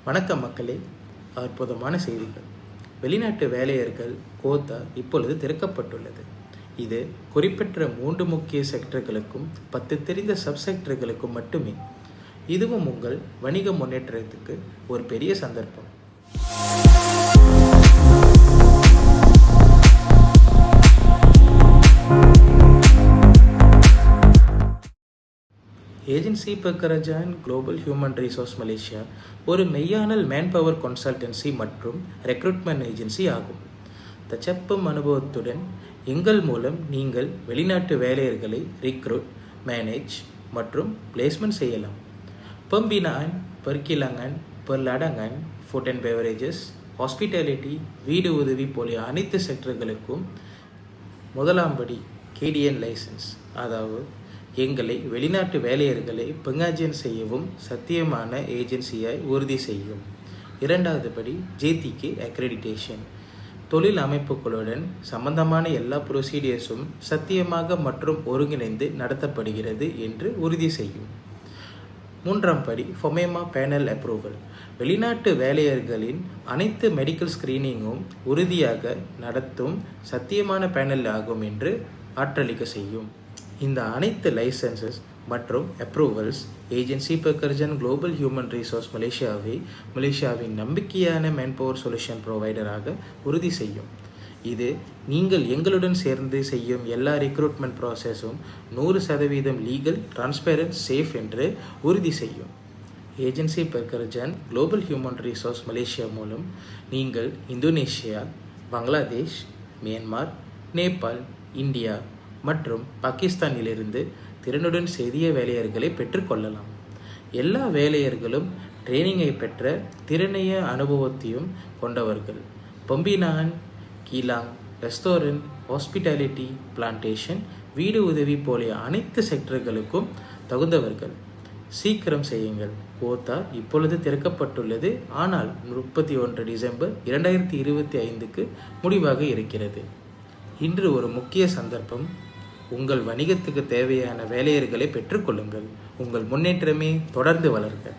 வணக்கம் மக்களே. அற்புதமான செய்திகள். வெளிநாட்டு வேலையர்கள் கோத்தா இப்பொழுது திறக்கப்பட்டுள்ளது. இது குறிப்பிட்ட 3 முக்கிய செக்டர்களுக்கும் 10 தெரிந்த சப்செக்டர்களுக்கும் மட்டுமே. இதுவும் உங்கள் வணிக முன்னேற்றத்துக்கு ஒரு பெரிய சந்தர்ப்பம். Agency Pekerjaan global human resource Malaysia ஒரு மெய்யானல் மேன்பவர் கன்சல்டன்சி மற்றும் ரெக்ரூட்மெண்ட் ஏஜென்சி ஆகும். தச்சப்பம் அனுபவத்துடன் எங்கள் மூலம் நீங்கள் வெளிநாட்டு வேலையர்களை ரிக்ரூட், மேனேஜ் மற்றும் பிளேஸ்மெண்ட் செய்யலாம். பம்பினான், பர்கிலங்கன், பர்லாடங்கன், ஃபுட் அண்ட் பெவரேஜஸ், ஹாஸ்பிட்டாலிட்டி, வீடு உதவி போலிய அனைத்து செக்டர்களுக்கும் முதலாம் படி கேடிஎன் லைசன்ஸ், அதாவது எங்களை வெளிநாட்டு வேலையர்களை பங்காஜன் செய்யவும் சத்தியமான ஏஜென்சியாய் உறுதி செய்யும். 2வது படி ஜேடிகே அக்ரெடிடேஷன். தொழில் அமைப்புகளுடன் சம்பந்தமான எல்லா ப்ரொசீடியர்ஸும் சத்தியமாக மற்றும் ஒருங்கிணைந்து நடத்தப்படுகிறது என்று உறுதி செய்யும். 3ஆம் படி ஃபொமேமா பேனல் அப்ரூவல். வெளிநாட்டு வேலையர்களின் அனைத்து மெடிக்கல் ஸ்கிரீனிங்கும் உறுதியாக நடத்தும் சத்தியமான பேனல் ஆகும் என்று ஆற்றலிக்க செய்யும். இந்த அனைத்து லைசன்சஸ் மற்றும் approvals agency Pekerjaan global human resource மலேசியாவின் நம்பிக்கையான மேன்பவர் சொல்யூஷன் ப்ரொவைடராக உறுதி செய்யும். இது நீங்கள் எங்களுடன் சேர்ந்து செய்யும் எல்லா ரெக்ரூட்மெண்ட் ப்ராசஸும் 100% லீகல், டிரான்ஸ்பேரண்ட், சேஃப் என்று உறுதி செய்யும். Agency Pekerjaan global human resource Malaysia மூலம் நீங்கள் Indonesia, Bangladesh, Myanmar, Nepal, India மற்றும் பாகிஸ்தானிலிருந்து திறனுடன் செய்திய வேலையர்களை பெற்றுக்கொள்ளலாம். எல்லா வேலையர்களும் ட்ரைனிங்கை பெற்ற திறனைய அனுபவத்தையும் கொண்டவர்கள். பம்பினான், கீலாங், ரெஸ்டாரண்ட், ஹாஸ்பிட்டாலிட்டி, பிளான்டேஷன், வீடு உதவி போலிய அனைத்து செக்டர்களுக்கும் தகுந்தவர்கள். சீக்கிரம் செய்யுங்கள். கோத்தா இப்பொழுது திறக்கப்பட்டுள்ளது. ஆனால் 31 டிசம்பர் 2025க்கு முடிவாக இருக்கிறது. இன்று ஒரு முக்கிய சந்தர்ப்பம். உங்கள் வணிகத்துக்கு தேவையான வேலையர்களை பெற்றுக்கொள்ளுங்கள். உங்கள் முன்னேற்றமே தொடர்ந்து வளர்க.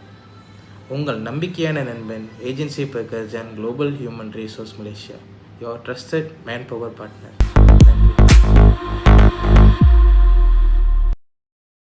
உங்கள் நம்பிக்கையான நண்பன் agency Pekerjaan global human resource Malaysia, your trusted manpower partner. நன்றி.